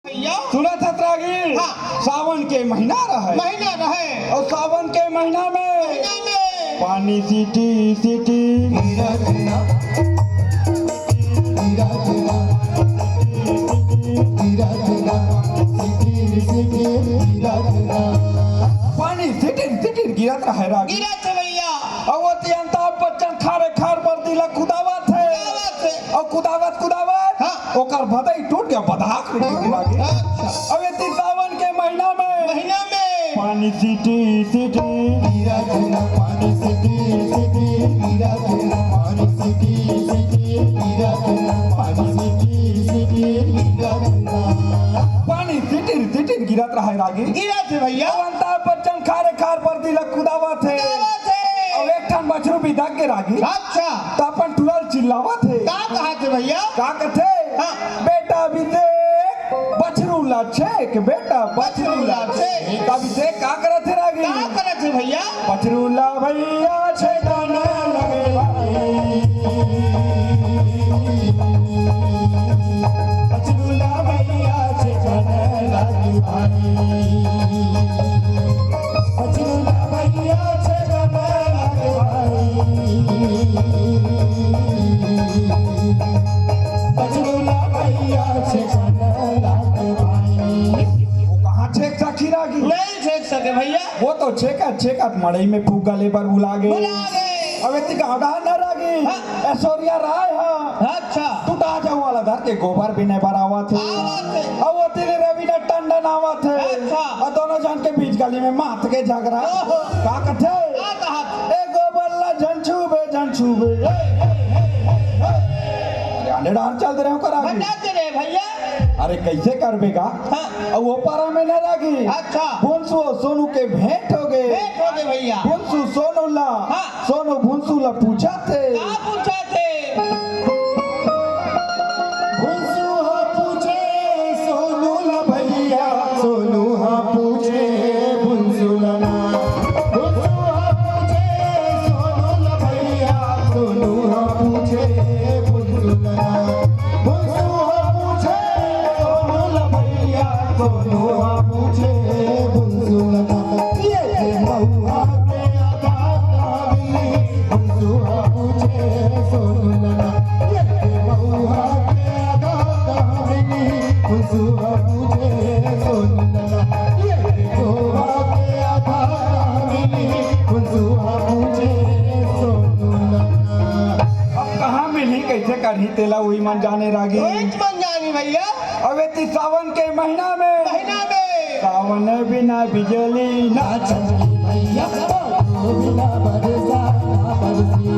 सुना था त्रागी हाँ। सावन के महीना रहे और सावन के महीना में पानी सीटी सीटी पानी सिटिर सिटिर गिरत रहे रागी और वो अमिताभ बच्चन खारे खार पर दिला कुदावत है और कुदावत ओकर भदई टूट गया बधाक रागी अब ये सावन के महीना में पानी सिटी सिटी पानी सिटी सिटी पानी सिटी सिटी पानी सिटी सिटी पानी सिटिर सिटिर गिरत रहे रागी भैया अमिताभ बच्चन खारे खार पर दिला कुदावत है और एक ठन बछरू भी धक के रागी अच्छा तो अपन टुरल चिल्लावत है का कहा थे भैया का कथे बेटा भी देख बछरू लाछे के बेटा बछरू लाछे तभी देख का करत है रागी का करत है भैया बछरू ला भैया छे गाना लगे भाई बछरू ला भैया छे गाना लगे भाई बछरू ला भैया छे गाना लगे भाई बछरू ला भैया छे गाना लगे भाई वो कहाँ छेक सखी रागी नहीं छेक सके भैया वो तो छेका मड़ई में फूक गले पर बुला गए अब इतनी गाढ़ा न रागी ऐश्वर्या राय हा अच्छा टूटा जाऊ वाला धर के गोबर भी नहीं भरावा थे अब वो तेरे रवीना टंडन आवा थे अच्छा। और दोनों जन के बीच गली में माथ के झगड़ा का कथे का कहा ए गोबल्ला झंछू बे अरे डांस चल रहे हो करा बताते रहे भैया अरे कैसे करबेगा अब वो पारा में न लागी अच्छा भुनसु सोनू के भेंट हो गए भेंट हो गए भैया भुनसु सोनू ला हाँ। सोनू भुनसु ला पूछा थे का पूछा थे भुनसु हा पूछे सोनू ला भैया सोनू हा पूछे भुनसु ला भुनसु हा पूछे सोनू ला भैया सोनू हा पूछे भुनसु ला भुनसु हा पूछे सोनू ला भैया सोनू हा पूछे भुनसु ला ये थे महुआ के आधा काबिली भुनसु हा पूछे सोनू ला ये थे महुआ के आधा काबिली भुनसु हा पूछे सोनू ला ये थे महुआ के आधा काबिली भुनसु हा पूछे सोनू ला अब कहाँ मिली कैसे करही तेला वही मन जाने रागी रोज बन जानी भैया अब इतनी सावन के महीना में सावन बिना बिजली ना चमकी भैया सावन बिना बरसा ना बरसी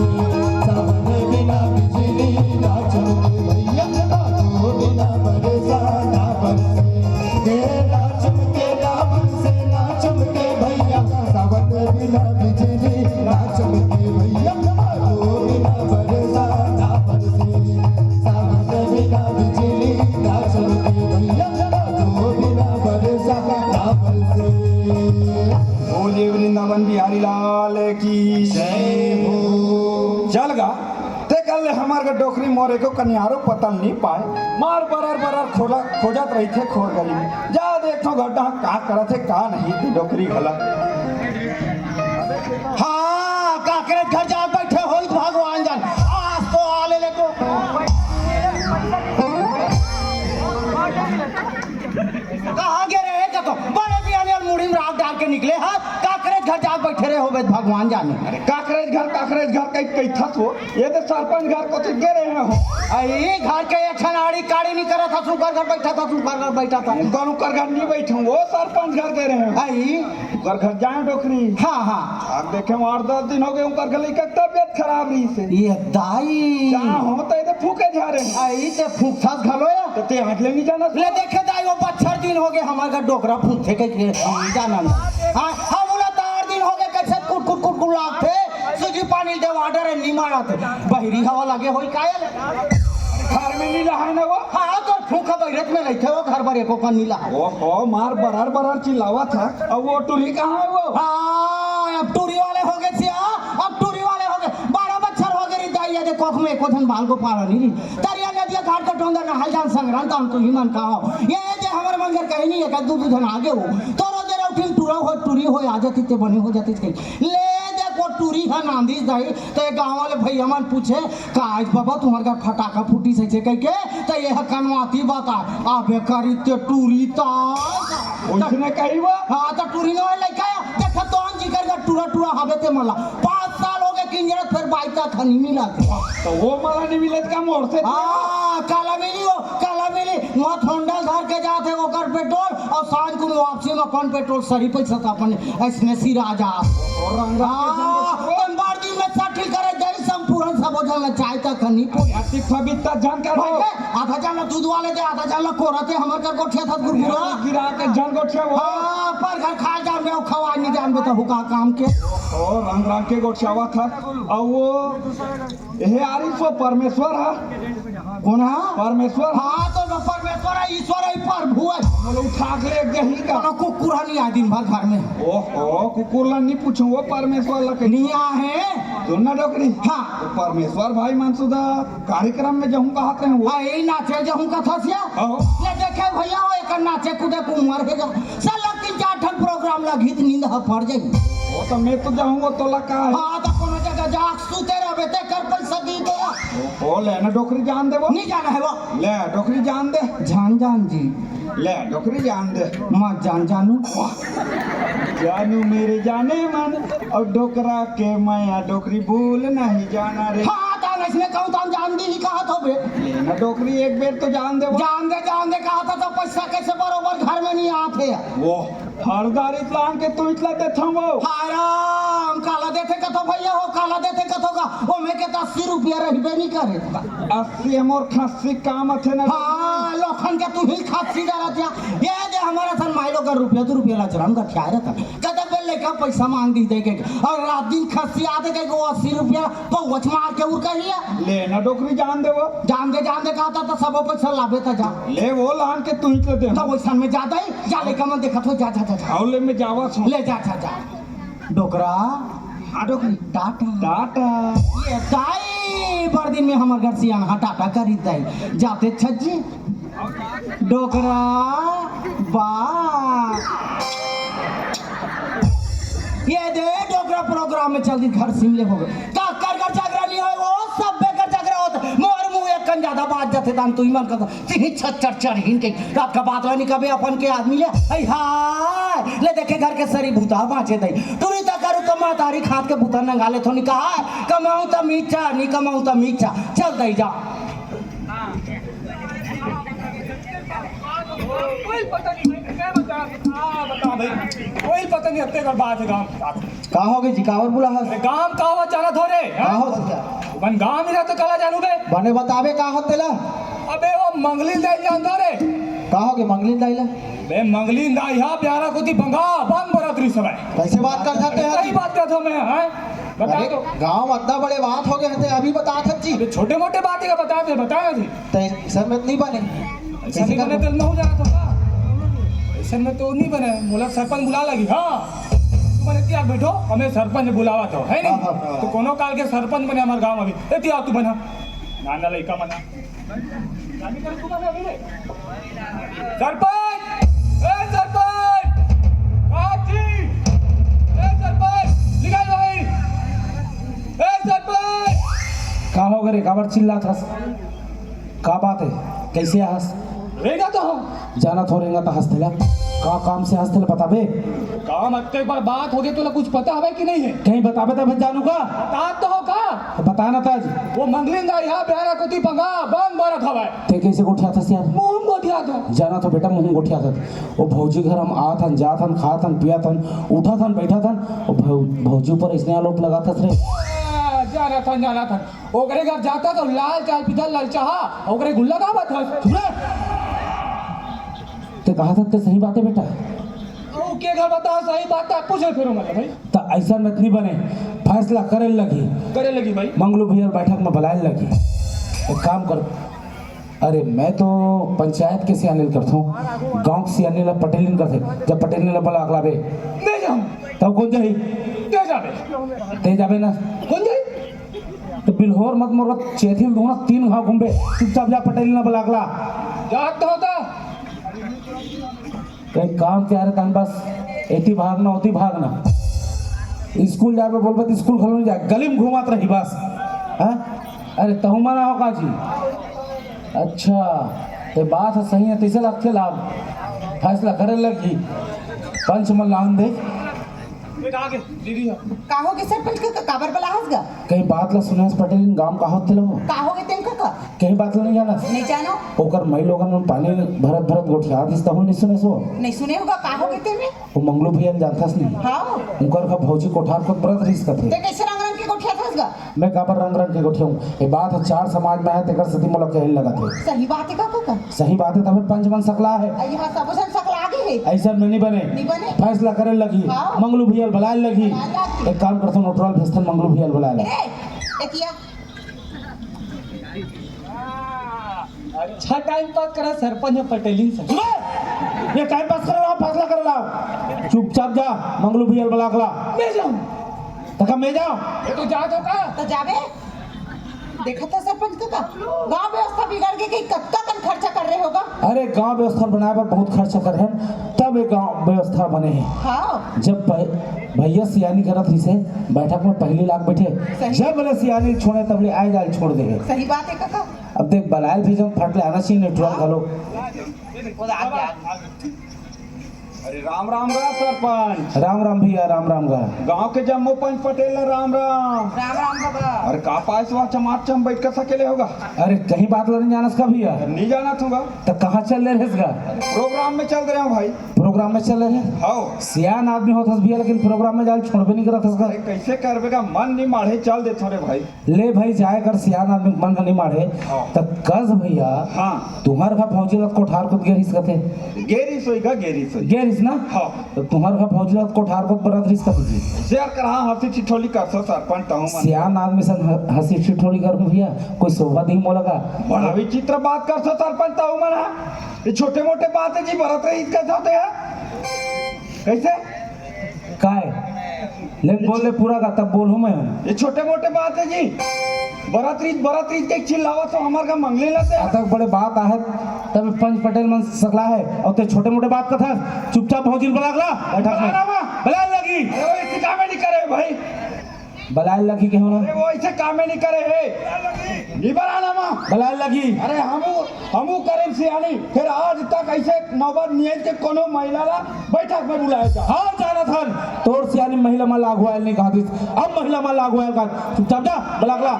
सावन बिना बिजली ना चमके भैया सावन बिना बरसा ना बरसे ना चमके ना बरसे ना चमके भैया सावन बिना बिजली ना चमके भैया सावन बिना बरसा ना बरसे सावन बिना बिजली ना चमके भैया सावन बिना बरसा ना बरसे बोले वृंदावन बिहारी लाल की जय हो चल गा ते कल हमार का डोकरी मोरे को कन्यारो पतल नहीं पाए मार बरर खोजत रही थे खोर गली में जा देखो गड्ढा का करत है का नहीं ते डोकरी गलत हाँ काकरे घर जा बैठे हो भगवान जान आज तो आले ले को कहाँ गे रहे का तो बड़े बियाने और मुड़ी में राख डाल के निकले हाँ काकरे घर जा बैठे रहे हो भगवान जाने अरे काकरेज घर कई था तो ये तो सरपंच घर को तो गे रहे हो अरे घर के एक खनाड़ी काड़ी नहीं करा था सुकर घर बैठा था सुकर घर बैठा था दोनों कर घर नहीं बैठे वो सरपंच घर गे रहे हो आई कर घर जाए डोकरी हाँ हाँ अब देखे 8-10 दिन हो गए उनका गली का तबियत खराब रही से ये दाई जहाँ हो तो ये फूके जा रहे हैं आई ते फूक थास घलो या तो ते हाथ ले नहीं जाना ले देखे दाई वो 72 दिन हो गए हमारे घर डोकरा फूक थे के जाना हाँ हम उला 4 दिन हो गए कैसे कुट लागते सुजी पानी दे वाटर है निमाड़ा थे बहरी हवा लगे होई कायल घर में नहीं रहा ना वो हाँ तो फूका बैरत में नहीं थे वो घर पर एको का नीला ओहो मार बरार चिल्लावा था अब वो टूरी कहाँ है वो हाँ अब टूरी वाले हो गए सिया अब टूरी वाले हो गए 12 बच्चर हो गए दाई ये देखो में एको धन बाल को पारा नहीं तरिया नदिया घाट का टोंदा ना हल जान संग्राम तो हमको ही मन का हो ये जे हमर नहीं एक दो जन आगे हो तोरा देर उठिन टूरी हो आ जाती ते बनी हो जाती ले देखो टूरी है नांदी जाई तो ये गांव वाले भैया मन पूछे काज बाबा तुम्हारे घर फटाका फूटी से कह के तो ये कनवाती बता आबे करी ते टूरी ता उसने कही वो हाँ तो टूरी ना लइका देखा तो जी कर टूरा हवे ते मला 5 साल हो गए किंजरा फिर बाइता खनी मिला तो वो मला नहीं मिले का मोड़ से हाँ काला मिली मत होंडा घर के जाते वो कर पेट्रोल और सांझ को वापसी में अपन पेट्रोल सही पैसा था अपन ऐसने सिरा जा और रंगा अपन बार दिन में सेटल करे जाई संपूर्ण सब हो जाना चाय तक नहीं यातिक फबिता जानकार हो आधा जाना दूध वाले दे आधा जाना कोराते हमर का गोठिया था गुरगुरा गिरा के जान गोठिया वो हां पर घर खा जान में खवा नहीं जान में तो हुका काम के और रंग के गोठियावा था और वो ये आरिफ वो परमेश्वर है कौन है परमेश्वर हाँ तो परमेश्वर है ईश्वर है प्रभु है बोलो उठा के ले यही का कोनो कुकुर नहीं आ दिन भर घर में ओहो कुकुर ला नहीं पूछूं वो परमेश्वर ला के नहीं आ है सुनना डोकरी हाँ वो परमेश्वर भाई मनसुदा कार्यक्रम में जहूं कहते हैं वो आई नाचे जहूं कथा से ले देखे भैया वो एक नाचे कूदे कुमार के साला 3-4 ठन प्रोग्राम ला गीत नींद ह पड़ जाई वो तो मैं तो जाऊं वो तो लगा है हां तो कोनो जगह जाग सूते रहबे ते कर पैसा दी दे ओ ले ना डोकरी जान दे वो नहीं जाना है वो ले डोकरी जान दे जान जी ले डोकरी जान दे मत जानू जानू मेरे जाने मन और डोकरा के माया डोकरी भूल नहीं जाना रे हाँ तो इसने कहूँ तो जान दी ही कहा था बे लेना डोकरी एक बेर तो जान दे वो जान दे कहा था तो पैसा कैसे बरोबर घर में नहीं आते वो हरदार इतलान के तू इतला दे थम वो हाराम काला देते कतो भैया हो काला देते कतो का वो मैं के 80 रुपया रहबे नहीं करे 80 हमर खस्सी काम थे ना हाँ लोखन के तू ही खासी डाला था ये दे हमारा सन माइलो का रुपया तो रुपया लाचराम का क्या रहता कदम पे लेकर पैसा मांग दी दे के और रात दिन खस्सी आते के वो 80 रुपया पहुंच मार के उड़ कही लेना डोकरी जान दे वो जान दे कहा था तो सब पैसा लाभे था जा ले वो लान के तू इतला दे तो वैसा में जाता ही जा लेकर मन देखा तो जा हाउले में जावा सो ले जा डोकरा हाँ डोकरी टाटा टाटा ये ताई बड़ दिन में हमार घर से यहाँ टाटा करी दाई जाते छज्जी डोकरा बा ये दे डोकरा प्रोग्राम में चल दी घर सिमले हो गए का कर जागरा नहीं हो वो सब बेकर जागरा होता मोर मुंह एक कन ज्यादा बात जाते दान तू ईमान कर तिही चढ़ हिन के रात का बात नहीं कबे अपन के आदमी ले आई हाय ले देखे घर के सरी भूता बाचे दई तूरी ता करू कमा तारी खाद के भूता नंगाले तो निकाह कमाऊं त मीठा नहीं कमाऊं त मीठा चल दई जा कोई पता नहीं क्या बता भाई कोई पता नहीं हत्ते का बात है गांव का हो गई जिकावर बुला है गांव का हुआ जाना थोड़े का हो क्या बन गांव में तो कला जानू बे बने बतावे का होते ला अबे वो मंगली दाई जानता रे का हो गए मंगली दाइला बे मंगली दाई हा प्यारा कोती बंगा बंग बरातरी समय कैसे बात कर सकते हैं सही बात करता मैं हैं बता अरे दो गांव अद्दा बड़े बात हो गए थे अभी बता थक जी छोटे मोटे बातें का बता थी ते सर में नहीं बने ऐसा नहीं बने दिल में हो जाना था ऐसा में तो नहीं बने बोला सरपंच बुला लगी हाँ मैंने क्या बैठो हमें सरपंच बुलावा तो है नहीं तो कोनो काल के सरपंच बने हमारे गांव अभी ए तिया तू बना नाना लइका बना सरपंच ए सरपंच काची ए सरपंच निकल भाई ए सरपंच का हो गए काबर चिल्ला था का बात है कैसे हंस रेगा तो हो जाना थोड़ेगा तो हंसतेला का काम से हंसतेला बताबे काम अत्ते बार बात हो गई तो कुछ पता है कि नहीं है कहीं बताबे तो मैं जानू का बता तो हो का तो बताना था जी वो मंगली ना यहाँ प्यारा कोती पंगा बंग बरत हवा ते कैसे गोठिया था यार मुंह गोठिया था जाना तो बेटा मुंह गोठिया था वो भौजी घर हम आत हन जात हन खात हन पिया हन उठा था बैठा था और भौजी ऊपर इसने आलोप लगा था रे जाना था ओकरे घर जाता तो लाल चाल पीता ललचाहा ओकरे गुल्ला का बात है ते कहा था ते सही बात है बेटा ओ के घर बता सही बात है पूछे फिर मतलब भाई तो ऐसा मत नहीं बने फैसला करे लगी करे लगी भाई मंगलू भैया बैठक में बुलाए लगी एक काम कर अरे मैं तो पंचायत के सियानिल करता हूँ गांव के सियानिल पटेलिन करते जब पटेलिन बुला अगला बे नहीं जाऊं तब कौन जाही दे जाबे ते जाबे ना कौन जाई तो बिलहोर मत मोर चेथी में दूंगा 3 घाव घूमबे चुपचाप जा पटेलिन बुला अगला जात तो होता कहीं काम के आ रहे तन बस एती भागना होती भागना स्कूल जाए बोल तो स्कूल खोलने जाए गली में घुमात रही बस। हाँ अरे तहु मना हो का जी। अच्छा तो बात है सही है तैसे लगते लाभ फैसला करे लगी पंच मल्लान दे आगे दीदी काहोगे सरपंच का काबर बलाहस गा कहीं बात ला सुने पटेल गांव का होते लोग काहोगे तेन का कहीं बात ला नहीं जाना नहीं जानो ओकर मई लोगन में पानी भरत भरत गोठिया दिस तहु नहीं सुने सो नहीं सुने होगा काहोगे तेन में वो मंगलू भैया जानतास नहीं हाँ उनकर का भौजी कोठार को बरत रिस थे ते कैसे रंग रंग के गोठिया थस गा मैं काबर रंग रंग के गोठिया हूँ ये बात है चार समाज में है तेकर सती मोला कहने लगा थे सही बात है का सही बात है तभी पंच बन सकला है यहाँ सब सन सकल आगे है ऐसा में नहीं बने नहीं बने फैसला करे लगी हाँ। मंगलू भैया बुलाए लगी एक काम करता हूँ नोटवाल भेजता मंगलू भैया बुलाए लगी रे एकिया अच्छा टाइम पास करा सरपंच पटेलिन से ये टाइम पास कर रहा फैसला कर रहा चुपचाप जा मंगलू भैया बुला कला मैं जाऊं तक मैं जाओ ये तो जा दो का तो जावे देखा था सरपंच का गांव व्यवस्था बिगड़ गई कहीं कत्ता कन खर्चा कर रहे होगा अरे गांव व्यवस्था बनाए पर बहुत खर्चा कर रहे हैं तब एक गांव व्यवस्था बने हैं हाँ जब भैया सियानी करत ही से बैठक में पहली लाख बैठे सही। जब बोले सियानी छोड़े तब ले आए जाए छोड़ दे सही बात है काका अब देख बलायल भी जब फट ले आना चाहिए नेटवर्क घलो अरे राम राम गा सरपंच राम राम भैया राम राम गा गांव के जम्मू पंच पटेल ला राम राम राम राम बाबा अरे का पास वहाँ चमाट चम बैठ कर सकेले होगा अरे कहीं बात लड़ने जाना का भैया नहीं जाना तूगा तो कहाँ चल रहे इसका प्रोग्राम में चल रहे हो भाई प्रोग्राम में चल रहे हैं हाँ सियान आदमी होता भैया लेकिन प्रोग्राम में जाए छोड़बे नहीं करता इसका अरे कैसे करबेगा मन नहीं माढ़े चल दे थोड़े भाई ले भाई जाए कर सियान आदमी मन का नहीं मारे हाँ। तो कस भैया हाँ तुम्हारे का फौजी लत कोठार को गेरिस कथे गेरी सोईगा गेरी सोई गेरिस ना हाँ तो तुम्हारे का फौजी लत कोठार को बरत रिस कथे जी शेयर करा हंसी चिठोली कर सो सरपंच तहु मन सियान आदमी सन हंसी ठिठोली करूं भैया कोई शोभा नहीं मोलगा बड़ा विचित्र बात कर सो सरपंच तहु मन ये छोटे मोटे बातें जी भरत रही कैसे होते हैं कैसे काय लेकिन बोल ले पूरा का तब बोलूं मैं ये छोटे मोटे बातें जी बरातरी के चिल्लावा तो हमार का मंगली लते तक बड़े बात आहे तब पंच पटेल मन सकला है और ते छोटे मोटे बात कथा चुपचाप भौजिल बलागला बैठक में बलाए लगी वो ऐसे काम नहीं करे भाई बलाए लगी के होना अरे वो ऐसे काम नहीं करे है नहीं बनाना मां बलाए लगी अरे हमू करें सियानी फिर आज तक ऐसे नौबत नियत के कोनो महिला ला बैठक में बुलाया जा हाँ जाना था तोर सियानी महिला में लागू आयल नहीं कहा थी अब महिला में लागू आयल का चुपचाप जा बलागला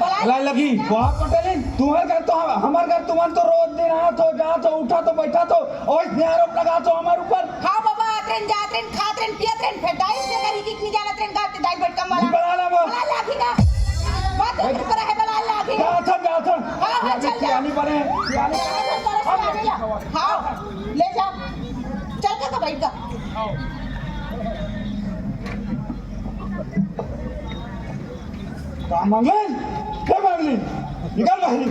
बलाए लगी वाह पटेल तुम्हारे घर तो हमारे घर तुम तो रोज दिन आ तो जा तो उठा तो बैठा तो और इसने आरोप लगा तो हमारे ऊपर हाँ बाबा आतरेन जातरेन खातरेन पियतरेन फिर डाइस के करी की जाना ट्रेन गाते डाइस बैठ कम नहीं बनाना मां बला लागी ना बात ऊपर है बला लागी जा था हाँ हाँ चल जा सियानी बने सियानी हाँ ले जा चल का बैठ जा का मांगले क्या मांगली निकल बाहरी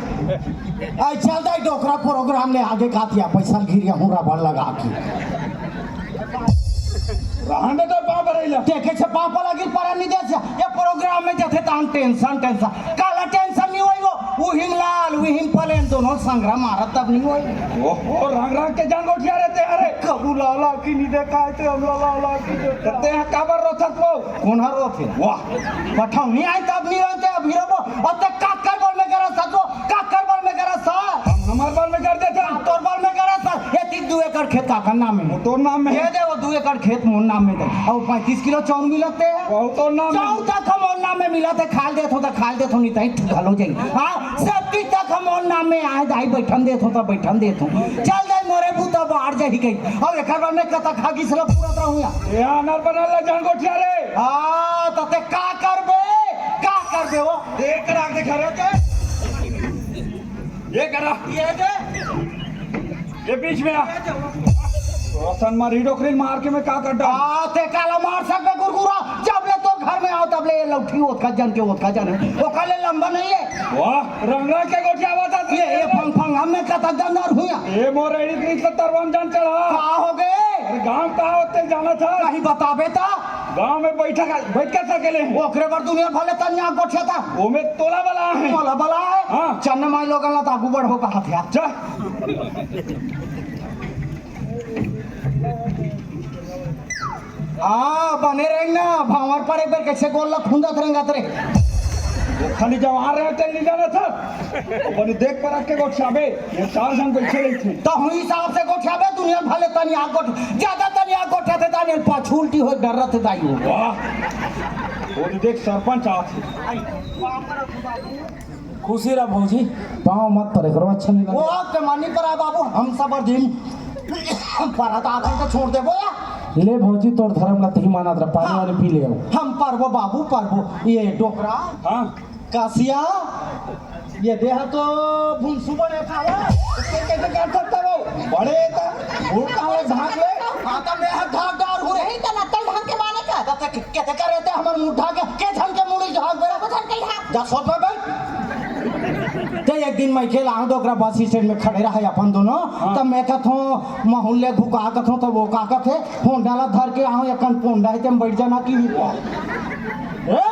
आई चलता है डोकरा प्रोग्राम ले आगे का दिया पैसा गिरिया हूँ रबड़ लगा के रहने तो पाँव भरेला देखे से पापा लगी परा नहीं दे से ये प्रोग्राम में जथे तान टेंशन काला टेंशन नहीं होई वो हिमलाल वो हिमपलेन दोनों संग्राम मारत तब नहीं होई ओहो रंग रंग के जान गोठिया रहते हैं अरे कबू लाला की नहीं देखा थे हम लाला की कहते हैं काबर रोथत वो कौन हरो थे वाह पठाऊ नहीं आई तब नहीं रहते अब हीरो और तक काकर बॉल में करा था तो काकर बॉल में करा था हम हमारे बाल में कर देते हैं तोर बॉल में करा था ये 2 एकड़ खेत का नाम है तो नाम में ये दे वो 2 एकड़ खेत मोर नाम में दे और 35 किलो चाउर मिलते हैं वो तो नाम में चाउर तक हम मोर नाम में मिला थे खाल देत हो तो खाल देत हो नहीं तो घलो जाई हां सब तक हम मोर नाम में आए दाई बैठन देत हो तो बैठन देत हो चल दे मोरे बूता बाहर जाई गई और एक बार में कथा खागी सब पूरा रहूं ये अनार बनाला जान गोठिया रे हां तो ते का करबे वो देख कर आगे खड़े होके ये करा ये दे ये बीच में आ रोशन मारी डोकरी मार के मैं का कर डाल आते काला मार सकबे गुरगुरा जब ले तो घर में आओ तब ले लौठी ओत का जन वो काले लंबा नहीं है वाह रंगरा के गोठिया बता ये फंग हमें कथा दंदार हुआ ये मोर एडी क्रीत का तरवाम जान चढ़ा का हो गए अरे गांव का होते जाना था कहीं बताबे ता गांव में बैठ कर सकेले ओकरे पर दुनिया भले तनिया गोठिया था वो में तोला वाला है बोला बला है हाँ। चन्न माई लोगन ला तागू बढ़ हो का हथिया जा हाँ बने रहे ना भावर पर एक बार कैसे गोल लग खुंदत रहेंगा तेरे वो खाली जब आ रहे थे नहीं जाना था बनी देख पर के गोठ छाबे ये चार जन बैठे रही थी तो हुई हिसाब से गोठियाबे दुनिया भले तनी आग गोठ ज्यादा तनी आग गोठे थे दानियल पाछू उल्टी हो डर रहे थे दाई वाह वो तो देख सरपंच आते खुशी रहा भौजी पाँव मत परे करो अच्छा नहीं वो लगा आपके मानी पर है बाबू हम सब दिन पर तो आकर तो छोड़ दे बोया ले भौजी तोर धर्म ला तही माना तेरा पानी वाले पी ले आओ हम परवो बाबू परवो ये डोकरा हाँ कासिया ये देह तो भूसु बने खावा उसके कैसे क्या करता वो बड़े था उल्टा हुए भाग ले आता में हाथ ढाक डार हो नहीं तो नक्कल ढंग के माने का कहते कहते कर रहे थे हमारे मुंह ढाक के झन के मुड़ी झाग बेरा को झन के ढाक जा सोच में बैठ ते एक दिन मैं खेला हूं डोकरा बस स्टैंड में खड़े रहे अपन दोनों तब मैं कहता हूं मोहल्ले घुका कहता हूं तो वो का कहते फोन डाला धर के आऊं एकन पोंडा है तुम बैठ जाना की ए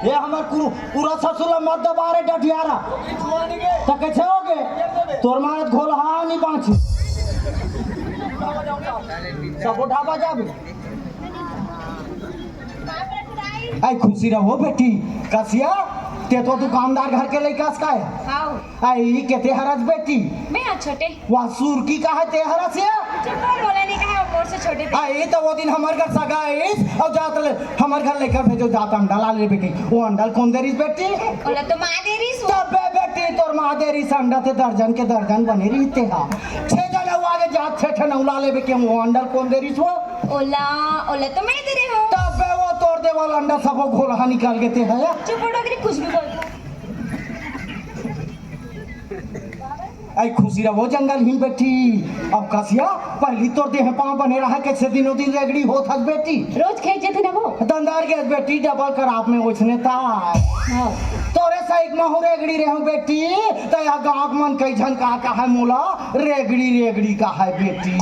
ये हमार पूरा ससुर मत दबा रे डटियारा तो कैसे हो गए तोर मारत घोल हा नहीं बांची सब ढाबा जाबे आई खुशी रहो बेटी कसिया ते तो दुकानदार घर के लइका का है आओ आई के ते हरज बेटी मैं आज छोटे वाह सुर की का है ते हरस या चप्पल बोले नहीं कहा मोर से छोटे थे आई तो वो दिन हमार घर सगा आइस और जात ले हमार घर लेकर भेजो जाता अंडा ले बेटी वो अंडल कौन देरी बेटी बोला तो माँ दे रही सो तबे बेटी तोर माँ देरी संडा ते दर्जन के दर्जन बने रही ते हा छे जने वो आगे जात छे ठे नौला ले के वो अंडल कौन देरी सो ओला ओला तो मैं दे रही हूँ तबे वो तोड़ दे वाला अंडा सब घोलहा निकाल के ते है चुप डोगरी कुछ भी बोलता आई खुशी रहो जंगल ही बैठी अब कसिया पहली तोर देह पाँव बने रहा कैसे दिनों दिन रेगड़ी होत हस बेटी रोज खेत जाते ना वो दंदार गैस बेटी डबल कराप में ओछने ता तोरे साइड में हो रेगड़ी रहे बेटी तो यह गाँव मन कई झन का है मोला रेगड़ी रेगड़ी का है बेटी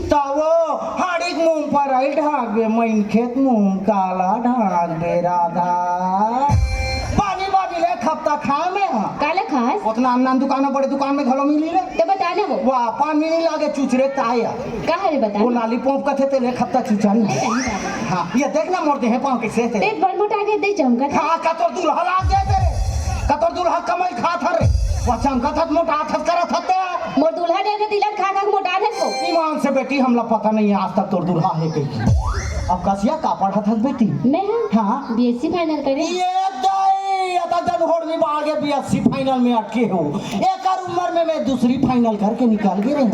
तो वो हाड़ी मुंह पर आई ढाक बे मैन खेत मुंह काला ढाक बे राधा पानी बाबी ले खपता खा में काला खास उतना अन्ना दुकान बड़े दुकान में घलो मिली रे तो बता ना वो वाह पानी नहीं लागे चुचरे ताया कहा रे बता वो लालीपॉप का थे तेरे खपता चुचा नहीं हाँ ये देखना मोड़ते हैं पाँव कैसे थे पेट बड़ मोटा के दे चमका था हाँ कतोर दूल्हा लाग गए तेरे कतोर दूल्हा कमाई खा था रे वो चमका था मोटा था करा था ते मोर दूल्हा दे के तिलक खा खा के मोटा था को ईमान से बेटी हमला पता नहीं है आज तक तोर दूल्हा है कहीं अब कसिया का पढ़ा था बेटी मैं हाँ बीएससी फाइनल करे ये दाई आता जन होड़नी बागे बीएससी फाइनल में अटके हो एक और उम्र में मैं दूसरी फाइनल करके निकाल गए रे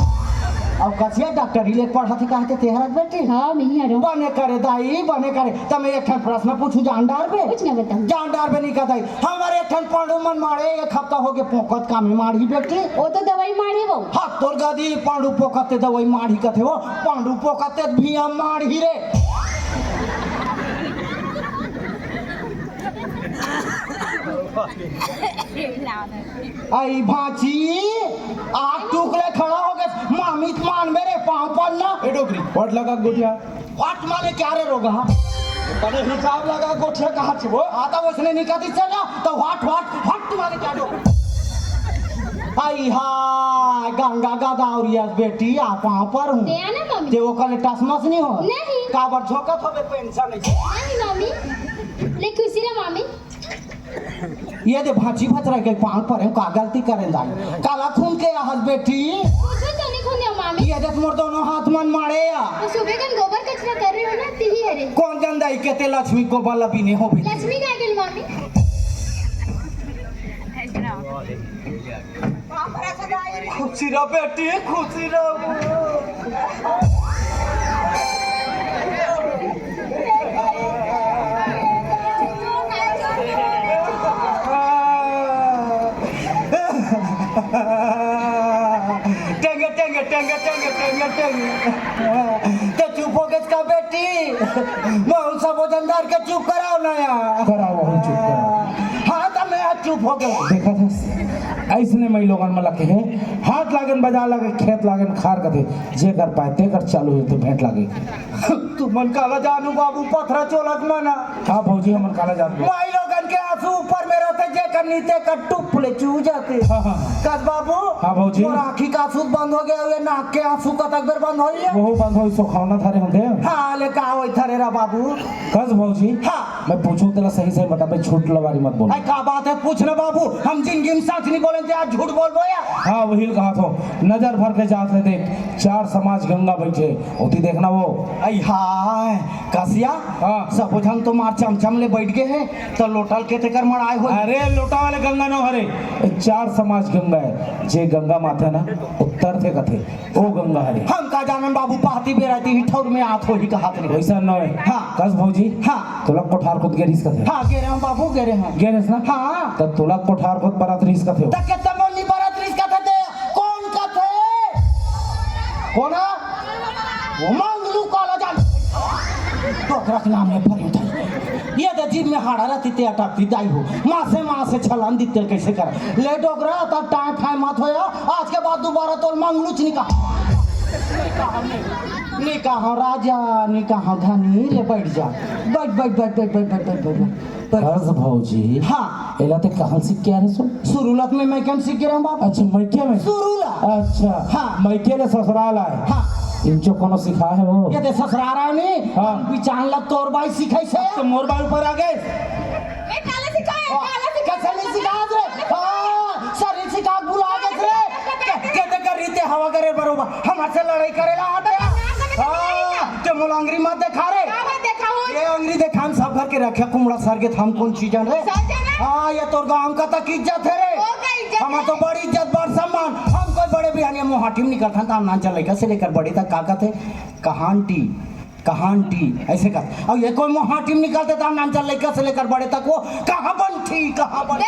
अब कसिया डॉक्टर ही ले पढ़ा थे कहते तेहरा बेटे हाँ मैं ही हूँ बने करे दाई बने करे तो मैं एक प्रश्न पूछूं जानदार पे कुछ ना बता जानदार पे नहीं कहता हमारे एक पांडु मन मारे एक हफ्ता हो गए पोकत का में मारी बेटी वो तो दवाई मारे वो हाथ तोर गदी पांडु पोकते दवाई मारी कथे हो पांडु पोकते भी हम मारी रे आई भाची आग टुकड़े खड़ा हो गए मामित मान मेरे पाँव पर ना ए डोकरी वाट लगा गोठिया वाट माने क्या रे रोगा बड़े हिसाब लगा गोठिया कहाँ से वो आता उसने निकाली से ना तो वाट वाट वाट माने क्या डो आई हाय गंगा गदावरिया बेटी आ पाँव पर हूँ दे आना मम्मी ते वो कल टसमस नहीं हो नहीं। काबर झोंकत होबे पेंशन नहीं नहीं मम्मी ले खुशी रे मम्मी ये दे भाची भतरा के पाँव पर है का गलती करें जाए काला खून के आहत बेटी कुछ तो नहीं खून मम्मी ये देख मोर दोनों हाथ मन मारे या तो सुबह कन गोबर कचरा कर रही हो ना तिही है रे कौन गंदाई कहते लक्ष्मी को बल अभी नहीं हो भी लक्ष्मी का गेल मम्मी खुशी रह बेटी खुशी रह टेंगे टेंगे टेंगे टेंगे टेंगे टेंगे ते चुप हो गए इसका बेटी मैं सब वजनदार के चुप कराओ ना यार कराओ वही चुप कराओ हाँ तो मैं चुप हो गया देखा था ऐसने मई लोगन में लगे है हाथ लागन बजा लगे खेत लागन खार कदे जे कर पाए ते कर चालू होते भेंट लागे तू मन काला जानू बाबू पथरा चोलक मना हाँ भौजी हमन काला जान माई लोगन के आंसू ऊपर में रहते जे कर कर नीचे कट्टू फुले चू जाते हाँ हाँ कस बाबू हाँ भाऊजी। और आँखी का आंसू बंद हो गया ये नाक के आंसू का तक बेर बंद हो गया वो बंद हो सो खाना थारे होंगे हाँ ले का होई थारे रा बाबू कस भाजी हाँ मैं पूछूं तेरा सही सही बता भाई झूठ लवारी मत बोल आई का बात है पूछ ना बाबू हम जिंदगी में सच नहीं बोले थे आज झूठ बोल बोया हाँ वही कहा तो नजर भर के जात ले देख 4 समाज गंगा बैठे होती देखना वो आई हाय कसिया हाँ। सब हम तो मार चमचम ले बैठ गए हैं तो लोटल के तेकर मड़ाए हो अरे लोटा वाले गंगा न हरे 4 समाज गंगा है जे गंगा माथे ना उत्तर थे कथे ओ गंगा हरे हम का जानन बाबू पाती बेराती ही ठौर में आत हो ही का हाथ नहीं वैसा न है हाँ। कस भौजी हाँ। तुला कोठार खुद गेरिस कथे हाँ गे रहे हम बाबू गे रहे हैं गेरिस ना हाँ तब तुला कोठार खुद बरात रिस कथे तक के तमोनी बरात रिस का थे कौन का थे कौन वो मंगलू काला जान तो रख नाम में भरी उठाई ये तो जीव में हाड़ा रहती ते अटकती दाई हो माँ से छलान दी तेल कैसे कर ले डोगरा तब टाइम फाइम मत होया आज के बाद दोबारा तो मंगलूच निकाह राजा निकाह धनी ले बैठ जा बैठ कस भौजी हाँ एला ते कहां से क्या रे सो सुरुलत में मैं कम सीख रहा हूँ बाबा अच्छा मैके में सुरुला अच्छा हाँ। मैके ले ससुराल आए हाँ इनचो कोनो सिखा है वो ये दे ससुरारा नहीं हाँ। बिचान ला तोर बाई सिखाई से तो मोर बाल ऊपर आ गए मैं काला सिखाए कैसे नहीं सिखा रे हाँ शरीर सिखा बुला के रे कहते कर रीते हवा करे बरोबर हमारे से लड़ाई करेला आते हाँ ते मोलांगरी मत देखा रे देखा हो ये अंगरी देखा हम सब भर के रखे कुमड़ा सर के हम कौन चीज रे हाँ ये तोर गांव का तक इज्जत है रे हमार तो बड़ी इज्जत बड़ सम्मान हम कोई बड़े बिहानी मोहाटी में निकलता था नाम चल लड़का से लेकर बड़े तक काका थे कहांटी ऐसे कर और ये कोई मोहाटी में निकलते था नाम चल लड़का से लेकर बड़े तक वो कहाँ बनती कहाँ बन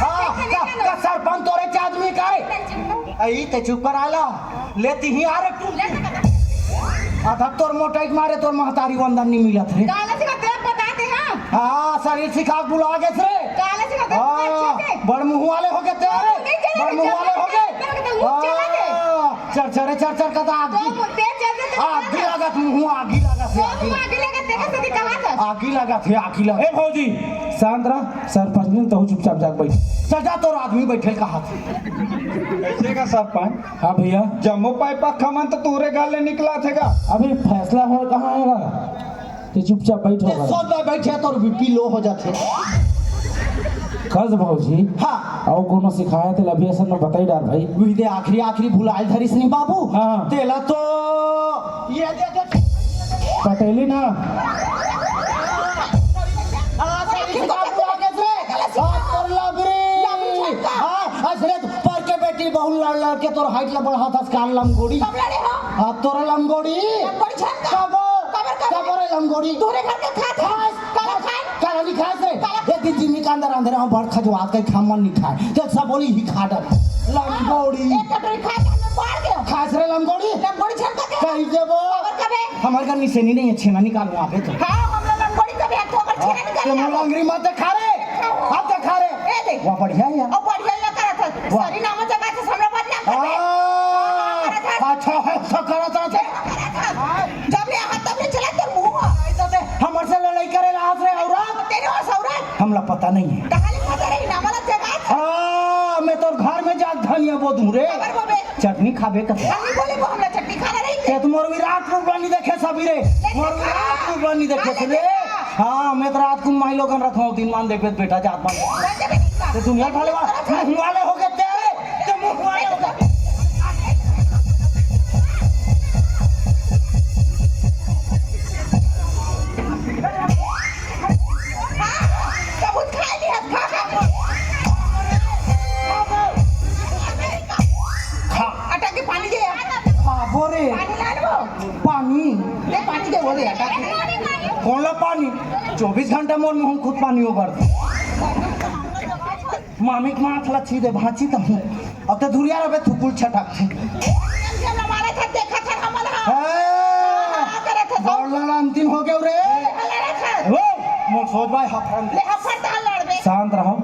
का सरपंच तोरे के आदमी का है आई ते चुप कर आला लेती ही आ रे तू आधा तोर मोटाई मारे तोर महतारी वंदन नहीं मिलत रे काला सिखाते बताते हैं हाँ शरीर सिखा बुला गए रे काला सिखाते हाँ बड़ मुंह वाले हो गए तेरे बड़ मुंह वाले हो गए चर का तो आगी लगा मुंह आगी लगा ए भौजी शांत रह सरपंच ने तो चुपचाप जाग बैठ सजा तोर आदमी बैठे कहा कैसे का सरपंच हाँ भैया जम्मू पाइपा खमन तो तूरे गाले निकला थेगा अभी फैसला हो कहाँ आएगा तो चुपचाप बैठ होगा सोच में बैठे तोर बीपी लो हो जाते कस भौजी हाँ और कोनो सिखाया थे अभी ऐसा न बताई डाल भाई विदे आखिरी भुलाए धरिस नहीं बाबू हाँ। तेला तो ये दे पटेली ना बहु लड़ के तोर हाइट ला बढ़ा था काल लंगोड़ी हां तोर लंगोड़ी कब रे लंगोड़ी तोरे घर के काला नहीं खाए रे एक दिन जिम्मी का अंदर अंदर हम बड़ खजवा के खामन नहीं खाए तो सब बोली ही खा डाल लंगोड़ी एक कटोरी खा के मैं बाहर गया खास रे लंगोड़ी छक्का के कहीं देबो कबे हमारे घर निशानी नहीं है छेना निकालू वहां पे तो हां हम लोग बड़ी कबे तो अगर छेना निकाल ते मोला अंगरी मत खा रे अब खा रे ए देख वहां बढ़िया है अब बढ़िया लग रहा था सारी नाम जगह से हमरा बदनाम कर दे अच्छा अच्छा करा था जब ले हाथ तब ले चला तेरे मुंह हमर से लड़ाई करे हाथ रे औरत तेरे और सौरत हमला पता नहीं है कहां पता रही नाम वाला जगह हां मैं तोर घर में जा धनिया बो दूं रे खबर बोबे चटनी खाबे का हम नहीं बोले वो हमरा चटनी खाना रही ते तुम मोर विराट रूप बनी देखे सभी रे मोर विराट रूप बनी देखे रे हां मैं तो रात को माई लोगन रखो दिन मान देख बेटा जात मान ते दुनिया वाले वाले हो गए तेरे ते मुंह वाले हो गए कौन ला पानी 24 घंटा मोर मुंह खुद पानी हो कर मामी के माथ लच्छी दे भाची त हूं अब तो धुरिया रबे थुकुल छटक थे हमारे साथ देखा था हमारा दौड़ला अंतिम हो गए रे ओ मोर सोच भाई हफरन ले हफर ता लड़बे शांत रहो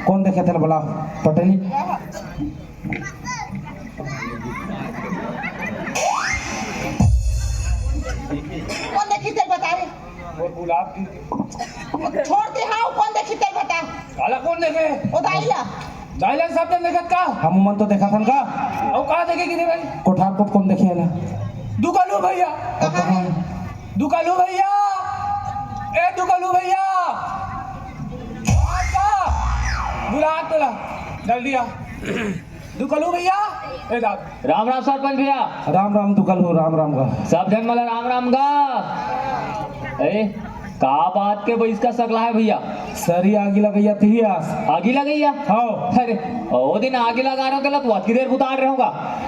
कौन देखे थे बोला पटेली कौन देखी तेरे बता रे वो गुलाब की छोड़ दे हाँ कौन देखी तेरे बता काला कौन देखे ओ दाइला जाइला सब ने देखत का हम मन तो देखा था का और कहा देखे कि भाई कोठार को कौन देखे ना दुकालू भैया दुकालू भैया ए दुकालू भैया आजा बुला तोला जल्दी आ दुकालू भैया ए दाद राम राम सरपंच भैया राम राम दुकाल हो राम राम का सब जन मला राम राम गा ए का बात के भाई इसका सकला है भैया सरी आगी लगैया थी आस आगी लगी है हाँ अरे ओ दिन आगी लगा रहे हो तो बहुत की देर उतार रहे होगा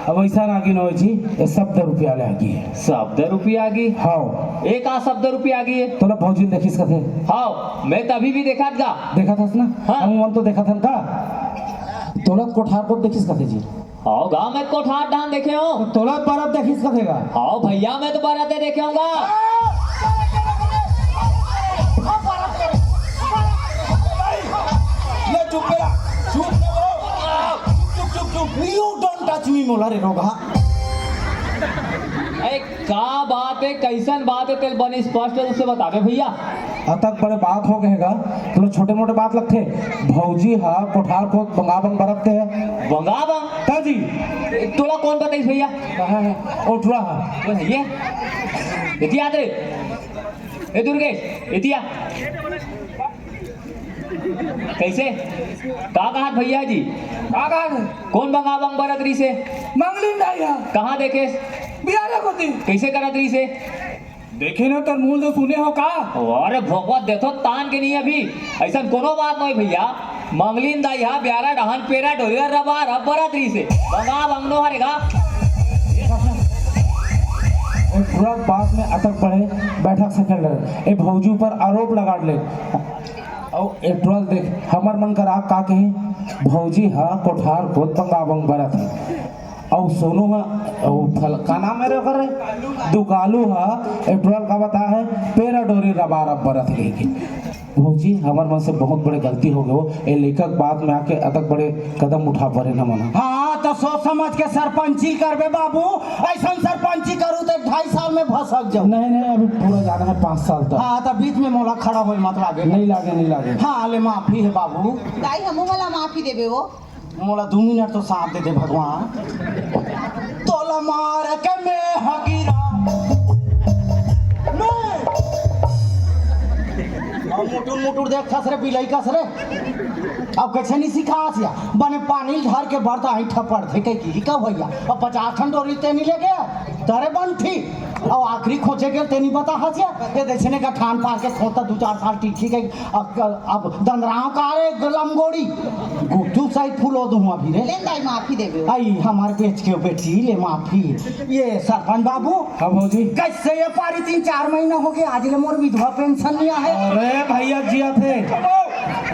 अब ऐसा आगी न हो जी ये 70 रुपया ले आगी है शब्द रुपया आगी हाँ एक आ शब्द रुपया आगी है तो ना भौजी देखिस का थे हाँ मैं तभी भी देखा था देखा था ना हाँ। हम मन तो देखा था का तोलत कोठार को देखिस का थे जी हाँ गाँव में कोठार डान देखे हो तोलत बर्फ देखिस का थेगा हाँ भैया मैं तो बाराते देखे होगा ले चुप बेला चुप यू डोंट टच मी मोला रे रोगा ए का बात है कैसन बात है तेल बने स्पष्ट रूप से बतावे भैया अतक बड़े बात हो गएगा तो लोग छोटे मोटे बात लगते भौजी हा कोठार को बंगाबंग बरतते हैं बंगा बंग का जी तोला कौन बताइस भैया कहा है उठवा हा वो है ये इतिया रे ए दुर्गेश इतिया कैसे का कहा भैया जी का कहा कौन बंगा बंग बरत रही से मंगली नहीं कहाँ देखे बियारा को दी कैसे करत रही से देखे ना तो मूल तो सुने हो का अरे भगवत देखो तान के नहीं अभी ऐसा कोनो बात नहीं भैया मंगलीन दाई हा ब्यारा डहन पेरा डोरिया रबा रब बरत रही से बंगा बंगनो हरेगा पूरा बात में अटक पड़े बैठक से कर ले ए भौजी पर आरोप लगा ले और एट्रोल देख हमर मन कर आप का कहे भौजी हा कोठार को बंगाबंग बरत है और सोनू हा फल का नाम मेरे कर दुकालू हा एट्रोल का बता है पेरा डोरी रबा रब बरत रही भौजी हमार मन से बहुत बड़े गलती हो गए ये लेखक बाद में आके अतक बड़े कदम उठा पड़े ना मना हाँ तो सोच समझ के सरपंची करबे बाबू ऐसा सरपंची करूँ तो 2.5 साल में भसक जाऊँ नहीं नहीं अभी पूरा जाना है 5 साल तक हाँ तो बीच में मोला खड़ा हो मत लागे नहीं लागे हाँ ले माफी है बाबू दाई हमू वाला माफी देबे वो मोला 2 मिनट तो साथ दे दे भगवान तोला मार के मैं हकीरा मुटुर मुटुर देख खसरे बिलाई खसरे अब कैसे नहीं सिखा सिया बने पानी झर के बरता ही ठपड़ थे की का भैया अब 50 ठन डोरी ते नहीं ले गया तरे बन थी और आखिरी खोजे के ते नहीं बता हसिया ये देखने का ठान पार के खोता 2-4 साल टिकी के अब दंदराव का रे गलमगोड़ी गुट्टू सही फूलो दूं अभी रे ले दाई माफी देबे वो आई हमारे बेच के बेटी ले माफी ये सरपंच बाबू हाँ भौजी कैसे ये पारी 3-4 महीना हो गए आज ले मोर विधवा पेंशन नहीं है अरे भैया जिया थे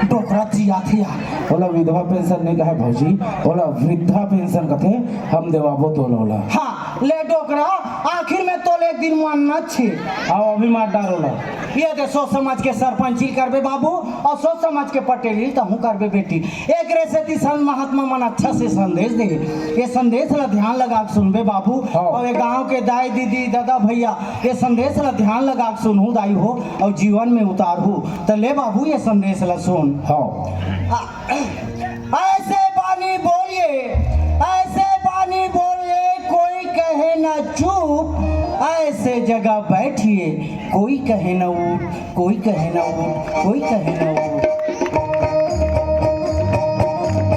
डोकरा जिया थे यार बोला विधवा पेंशन नहीं कहा भौजी बोला वृद्धा पेंशन कथे हम देवाबो तो लोला हाँ ले डोकरा आखिर में तो एक दिन मानना छे आओ अभी मार डालोला ये दे सोच समझ के सरपंची करबे बाबू और सोच समझ के पटेली तो हूँ करबे बेटी एक रेसे तिसन महात्मा मन अच्छा से संदेश दे ये संदेश ला ध्यान लगा के सुनबे बाबू हाँ। और ये गांव के दाई दीदी दादा भैया ये संदेश ला ध्यान लगा के सुनहू दाई हो और जीवन में उतारू तो ले बाबू ये संदेश ला सुन हाँ ऐसे बानी बोलिए कोई कहे ना चुप ऐसे जगह बैठिए कोई कहे ना उठ कोई कहे ना उठ कोई कहे ना उठ